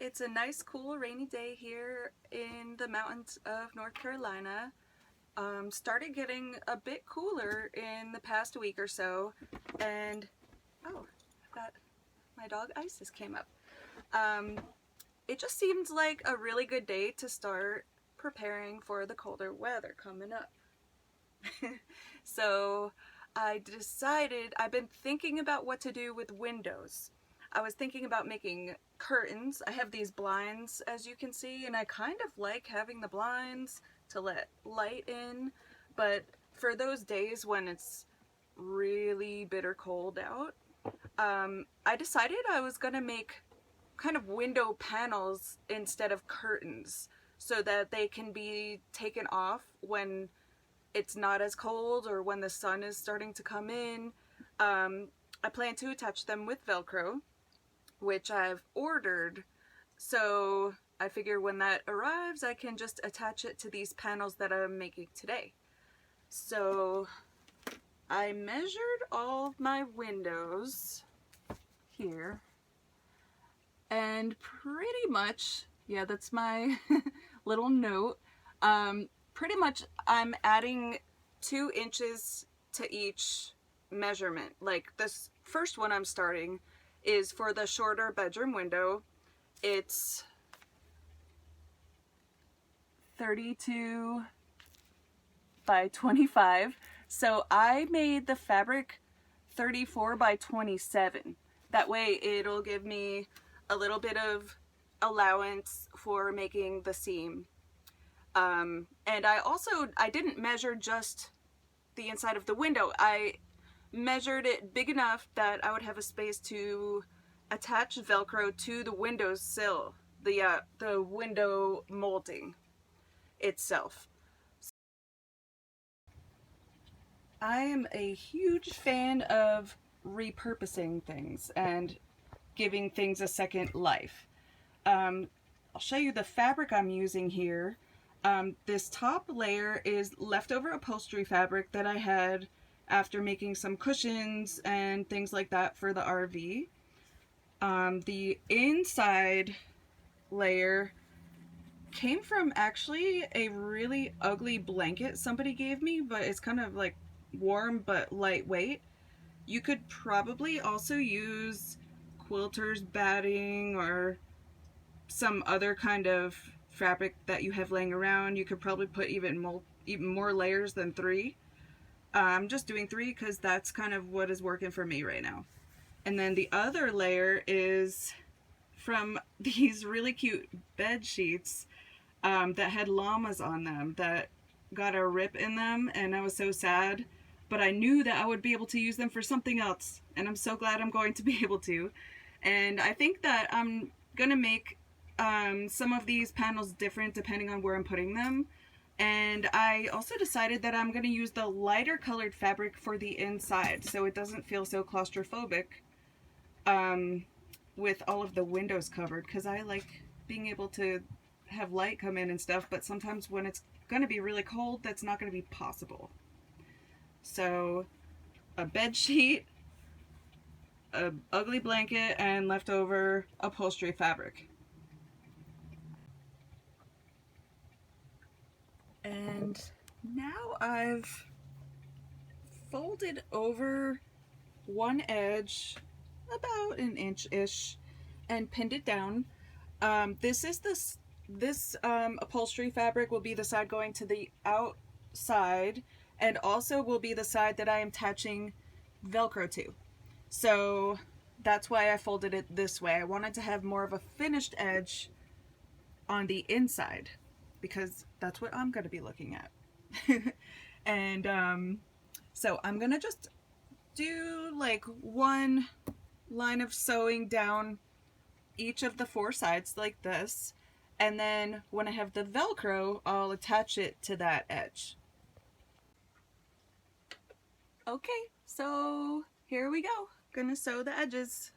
It's a nice, cool, rainy day here in the mountains of North Carolina. Started getting a bit cooler in the past week or so, and oh, got my dog Isis came up. It just seemed like a really good day to start preparing for the colder weather coming up. So I decided, I've been thinking about what to do with windows. I was thinking about making curtains. I have these blinds, as you can see, and I kind of like having the blinds to let light in, but for those days when it's really bitter cold out, I decided I was gonna make kind of window panels instead of curtains so that they can be taken off when it's not as cold or when the sun is starting to come in. I plan to attach them with Velcro, which I've ordered. So I figure when that arrives, I can just attach it to these panels that I'm making today. So I measured all of my windows here, and pretty much, yeah, that's my little note. Pretty much I'm adding 2 inches to each measurement. Like this first one I'm starting is for the shorter bedroom window. It's 32 by 25. So I made the fabric 34 by 27. That way it'll give me a little bit of allowance for making the seam. And I didn't measure just the inside of the window. I measured it big enough that I would have a space to attach Velcro to the window sill, the window molding itself. I am a huge fan of repurposing things and giving things a second life. I'll show you the fabric I'm using here. This top layer is leftover upholstery fabric that I had after making some cushions and things like that for the RV. The inside layer came from actually a really ugly blanket somebody gave me, but it's kind of like warm but lightweight. You could probably also use quilter's batting or some other kind of fabric that you have laying around. You could probably put even more layers than 3. I'm just doing 3 because that's kind of what is working for me right now. And then the other layer is from these really cute bed sheets that had llamas on them that got a rip in them, and I was so sad, but I knew that I would be able to use them for something else, and I'm so glad I'm going to be able to. And I think that I'm gonna make some of these panels different depending on where I'm putting them. And I also decided that I'm going to use the lighter colored fabric for the inside so it doesn't feel so claustrophobic with all of the windows covered, because I like being able to have light come in and stuff, but sometimes when it's going to be really cold, that's not going to be possible. So a bed sheet, a ugly blanket, and leftover upholstery fabric. And now I've folded over one edge about an inch-ish and pinned it down. This upholstery fabric will be the side going to the outside, and also will be the side that I am attaching Velcro to. So that's why I folded it this way. I wanted to have more of a finished edge on the inside, because that's what I'm going to be looking at. And so I'm going to just do like one line of sewing down each of the 4 sides like this, and then when I have the Velcro, I'll attach it to that edge. Okay, so here we go. Gonna sew the edges.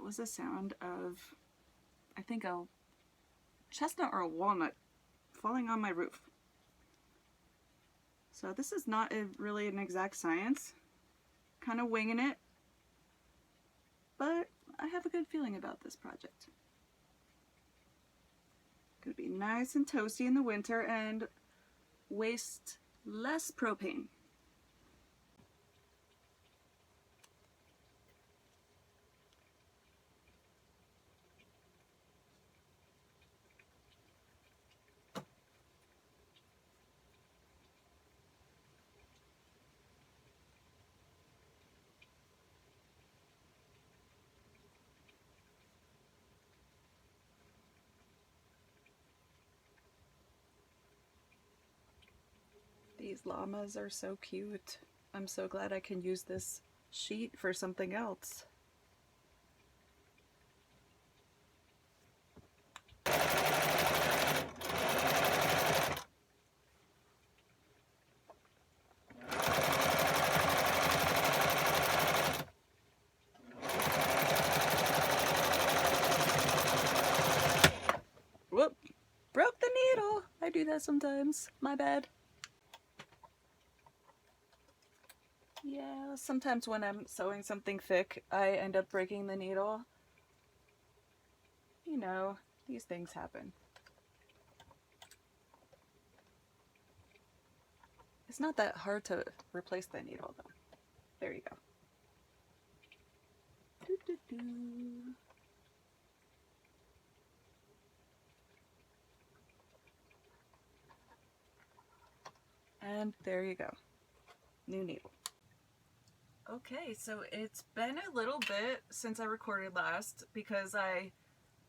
was the sound of, I think, a chestnut or a walnut falling on my roof. So this is not really an exact science. Kind of winging it. But I have a good feeling about this project. Gonna be nice and toasty in the winter and waste less propane. These llamas are so cute. I'm so glad I can use this sheet for something else. Whoop! Broke the needle! I do that sometimes. My bad. Yeah, sometimes when I'm sewing something thick, I end up breaking the needle. You know, these things happen. It's not that hard to replace the needle, though. There you go. Doo-doo-doo. And there you go. New needle. Okay, so it's been a little bit since I recorded last because I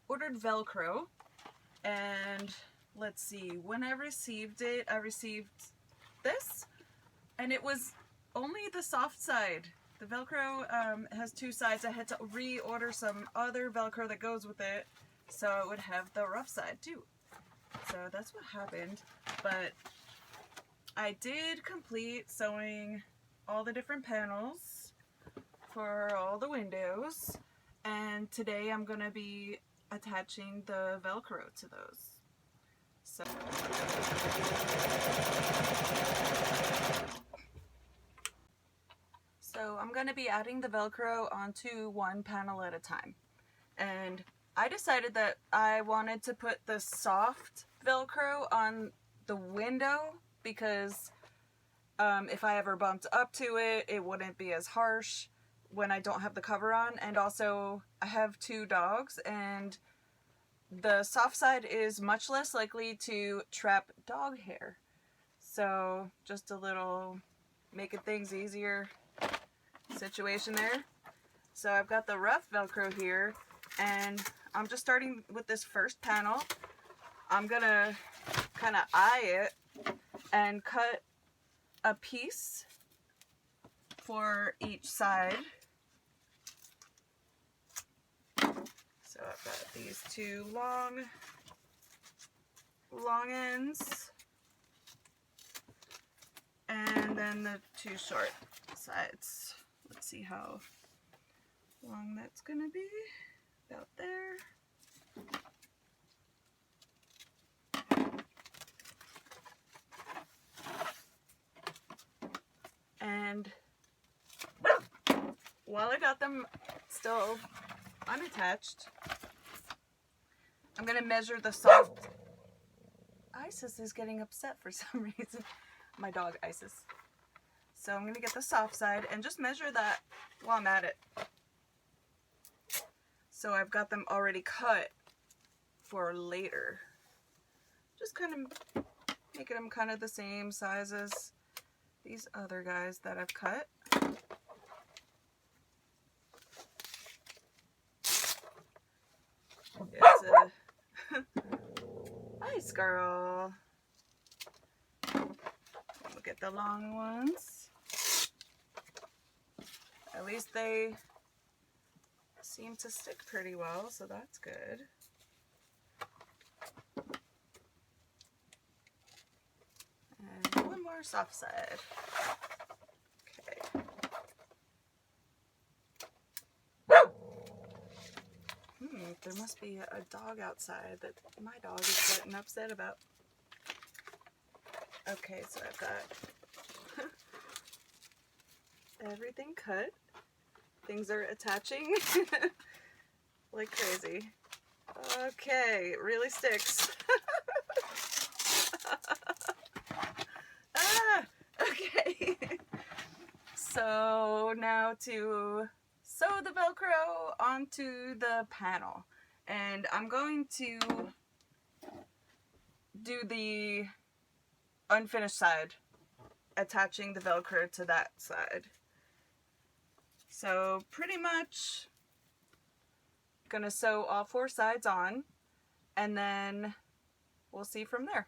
ordered Velcro, and let's see, when I received it, I received this, and it was only the soft side. The Velcro has two sides. I had to reorder some other Velcro that goes with it so it would have the rough side too. So that's what happened, but I did complete sewing all the different panels for all the windows, and today I'm going to be attaching the Velcro to those. So I'm going to be adding the Velcro onto one panel at a time, and I decided that I wanted to put the soft Velcro on the window because if I ever bumped up to it, it wouldn't be as harsh when I don't have the cover on. And also, I have two dogs, and the soft side is much less likely to trap dog hair. So, just a little making things easier situation there. So I've got the rough Velcro here, and I'm just starting with this first panel. I'm gonna kind of eye it and cut a piece for each side. So I've got these two long ends, and then the two short sides. Let's see how long that's gonna be. About there. And while I got them still unattached, I'm going to measure the soft. Isis is getting upset for some reason. My dog Isis. So I'm going to get the soft side and just measure that while I'm at it. So I've got them already cut for later. Just kind of making them kind of the same size as these other guys that I've cut. It's a nice girl. Look at the long ones. At least they seem to stick pretty well, so that's good. And one more soft side. Okay. There must be a dog outside that my dog is getting upset about. Okay, so I've got everything cut. Things are attaching like crazy. Okay, it really sticks. Okay. So now to sew the Velcro onto the panel. And I'm going to do the unfinished side, attaching the Velcro to that side. So pretty much gonna sew all 4 sides on, and then we'll see from there.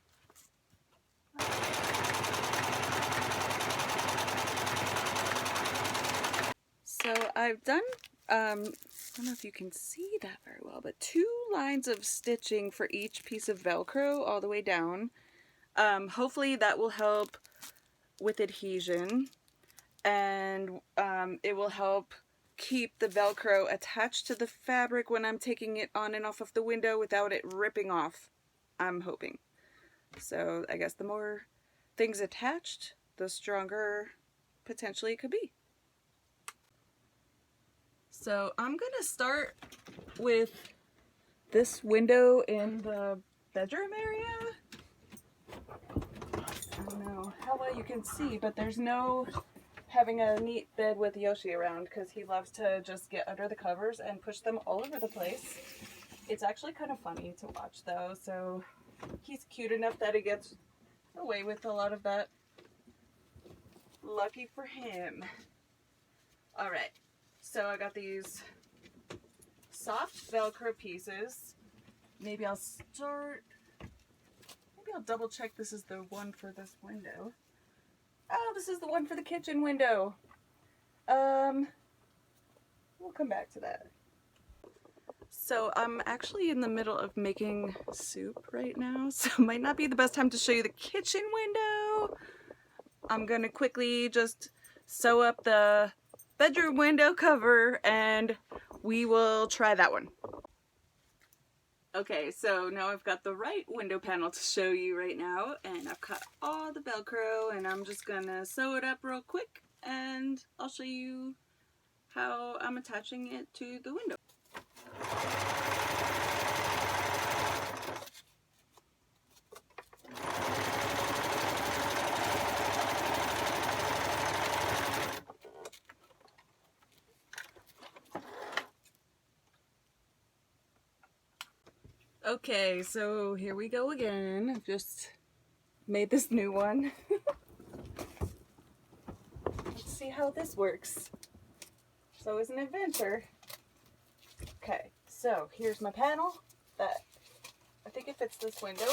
So I've done, I don't know if you can see that very well, but 2 lines of stitching for each piece of Velcro all the way down. Hopefully that will help with adhesion, and it will help keep the Velcro attached to the fabric when I'm taking it on and off of the window without it ripping off, I'm hoping. So I guess the more things attached, the stronger potentially it could be. So I'm gonna start with this window in the bedroom area. I don't know how well you can see, but there's no having a neat bed with Yoshi around because he loves to just get under the covers and push them all over the place. It's actually kind of funny to watch though, so he's cute enough that he gets away with a lot of that. Lucky for him. Alright, so I got these soft Velcro pieces. Maybe I'll double check this is the one for this window. Oh, this is the one for the kitchen window. We'll come back to that. So I'm actually in the middle of making soup right now, so it might not be the best time to show you the kitchen window. I'm gonna quickly just sew up the bedroom window cover and we will try that one. Okay, so now I've got the right window panel to show you right now, and I've cut all the Velcro, and I'm just gonna sew it up real quick, and I'll show you how I'm attaching it to the window. Okay, so here we go again. I've just made this new one. Let's see how this works. It's always an adventure. Okay, so here's my panel that I think it fits this window.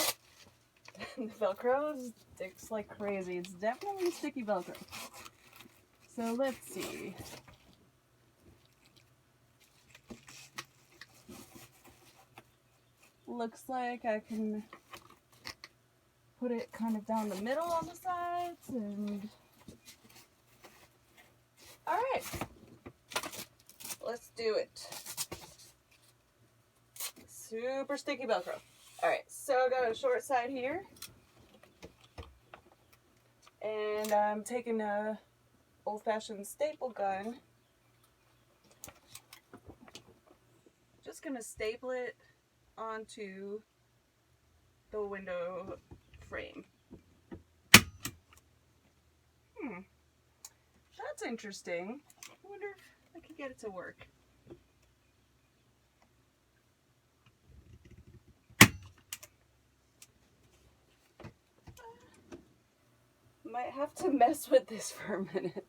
The Velcro sticks like crazy. It's definitely sticky Velcro. So let's see. Looks like I can put it kind of down the middle on the sides and alright, let's do it. Super sticky Velcro. Alright, so I got a short side here and I'm taking a old-fashioned staple gun. Just gonna staple it onto the window frame. That's interesting. I wonder if I could get it to work. Might have to mess with this for a minute.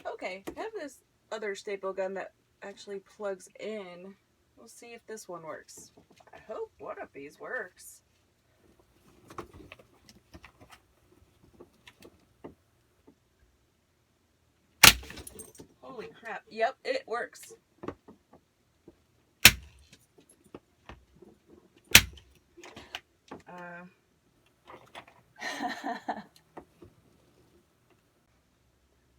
Okay, I have this other staple gun that actually plugs in. We'll see if this one works. I hope one of these works. Holy crap. Yep, it works.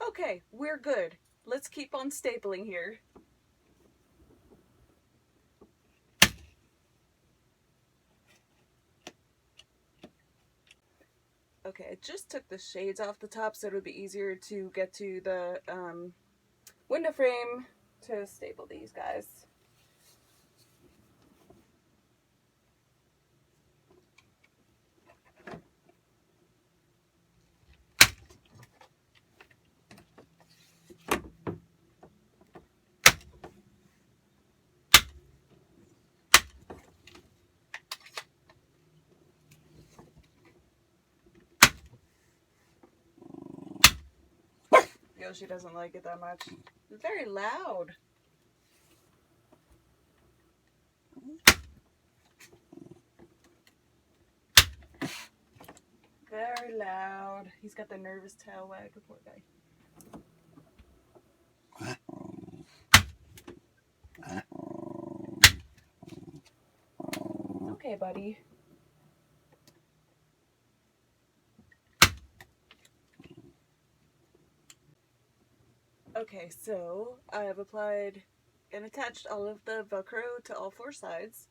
Okay, we're good. Let's keep on stapling here. Okay, I just took the shades off the top so it would be easier to get to the window frame to staple these guys. Yoshi doesn't like it that much. It's very loud. Very loud. He's got the nervous tail wag, poor guy. Okay, buddy. Okay, so I have applied and attached all of the Velcro to all 4 sides.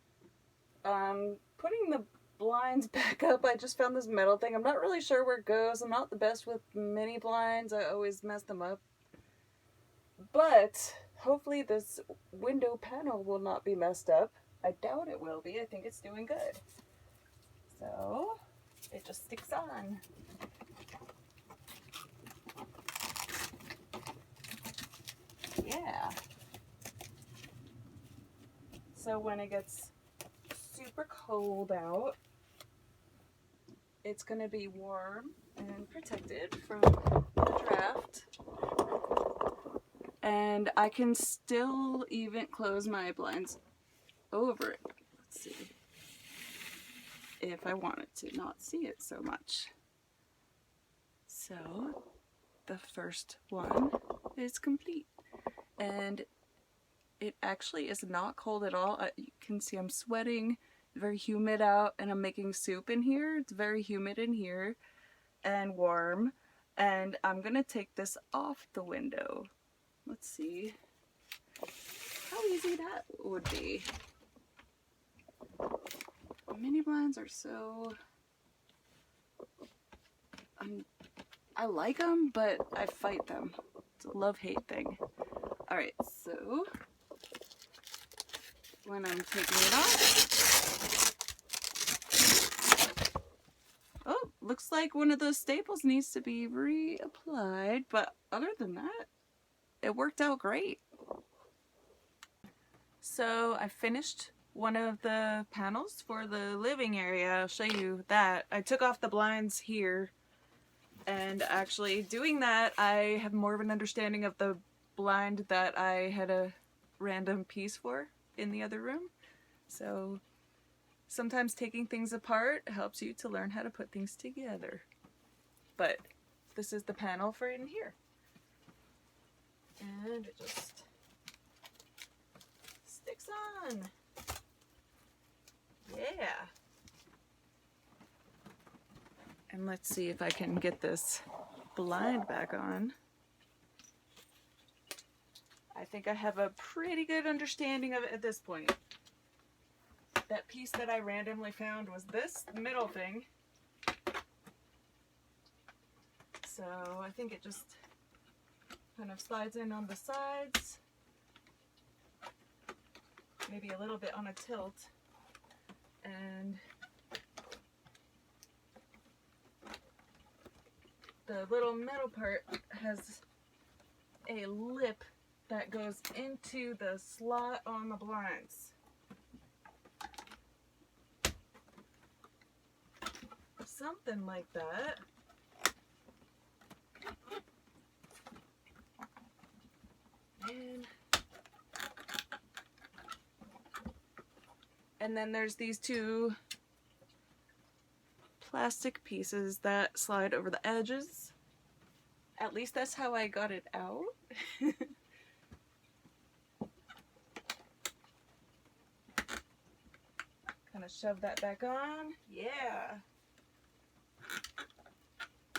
Putting the blinds back up, I just found this metal thing. I'm not really sure where it goes. I'm not the best with mini blinds. I always mess them up. But hopefully this window panel will not be messed up. I doubt it will be. I think it's doing good. So it just sticks on. Yeah. So when it gets super cold out, it's going to be warm and protected from the draft. And I can still even close my blinds over it. Let's see. If I wanted to not see it so much. So the first one is complete. And it actually is not cold at all. You can see I'm sweating, very humid out, and I'm making soup in here. It's very humid in here and warm. And I'm gonna take this off the window. Let's see how easy that would be. Mini blinds are so... I like them, but I fight them. It's a love-hate thing. Alright, so when I'm taking it off... Oh, looks like one of those staples needs to be reapplied, but other than that, it worked out great. So I finished one of the panels for the living area. I'll show you that. I took off the blinds here, and actually doing that, I have more of an understanding of the blind that I had a random piece for in the other room. So sometimes taking things apart helps you to learn how to put things together. But this is the panel for in here. And it just sticks on. Yeah. And let's see if I can get this blind back on. I think I have a pretty good understanding of it at this point. That piece that I randomly found was this middle thing. So I think it just kind of slides in on the sides. Maybe a little bit on a tilt. And the little metal part has a lip that goes into the slot on the blinds. Something like that. And then there's these 2 plastic pieces that slide over the edges. At least that's how I got it out. Kind of shove that back on. Yeah.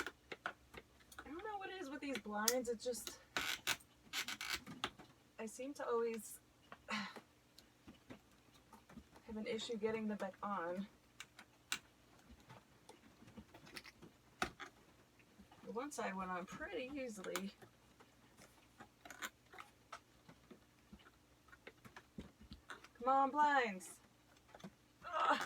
I don't know what it is with these blinds. It's just... I seem to always have an issue getting them back on. one side went on pretty easily. Come on, blinds. Ugh.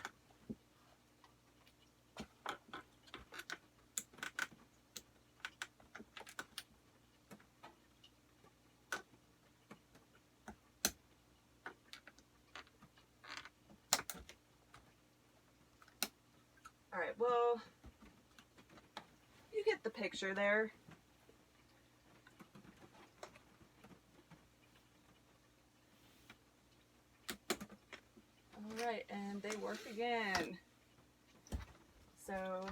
All right, well, you get the picture there. All right, and they work again. So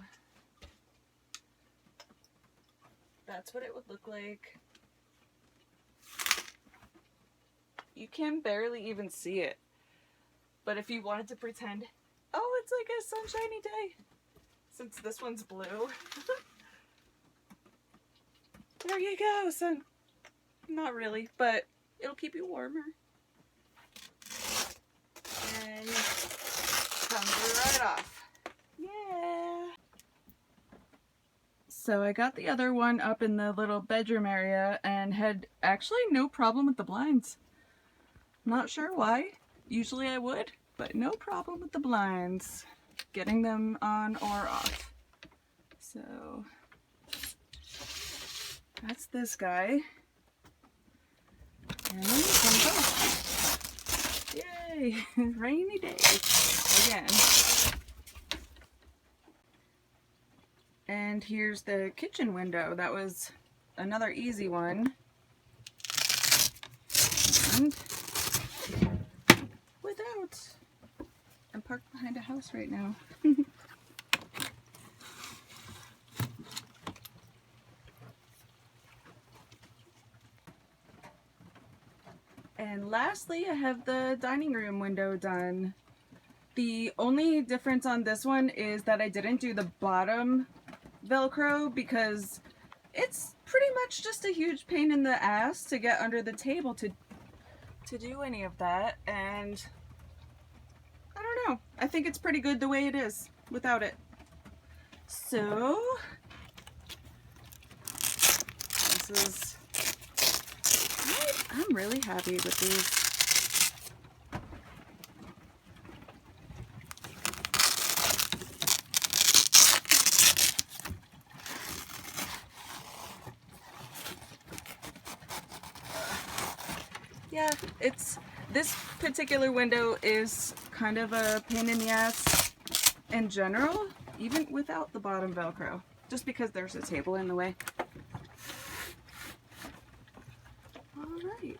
that's what it would look like. You can barely even see it. But if you wanted to pretend, oh, it's like a sunshiny day, since this one's blue. There you go, sun. Not really, but it'll keep you warmer. And comes right off. Yeah. So I got the other one up in the little bedroom area and had actually no problem with the blinds. Not sure why. Usually I would, but no problem with the blinds. Getting them on or off. So that's this guy. And then it comes off. Yay! Rainy day again. And here's the kitchen window. That was another easy one. And without. I'm parked behind a house right now. And lastly, I have the dining room window done. The only difference on this one is that I didn't do the bottom Velcro because it's pretty much just a huge pain in the ass to get under the table to do any of that, and I don't know. I think it's pretty good the way it is without it. So this is, I'm really happy with these. Yeah, this particular window is kind of a pain in the ass in general, even without the bottom Velcro, just because there's a table in the way. Alright.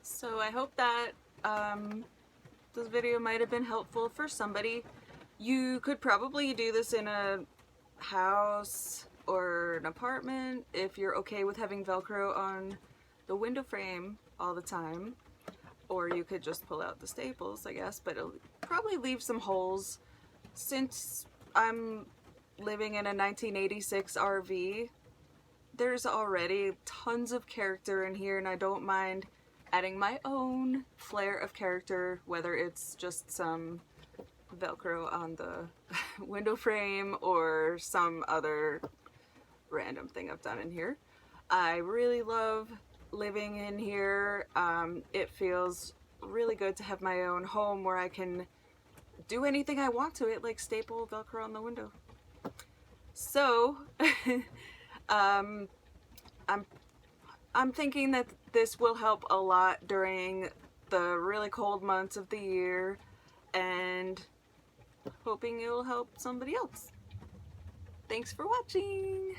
So I hope that this video might have been helpful for somebody. You could probably do this in a house or an apartment if you're okay with having Velcro on the window frame all the time, or you could just pull out the staples, I guess, but it'll probably leave some holes. Since I'm living in a 1986 RV, there's already tons of character in here, and I don't mind adding my own flair of character, whether it's just some Velcro on the window frame or some other random thing I've done in here. I really love living in here. It feels really good to have my own home where I can do anything I want to it, like staple Velcro on the window. So I'm thinking that this will help a lot during the really cold months of the year, and hoping it will help somebody else. Thanks for watching!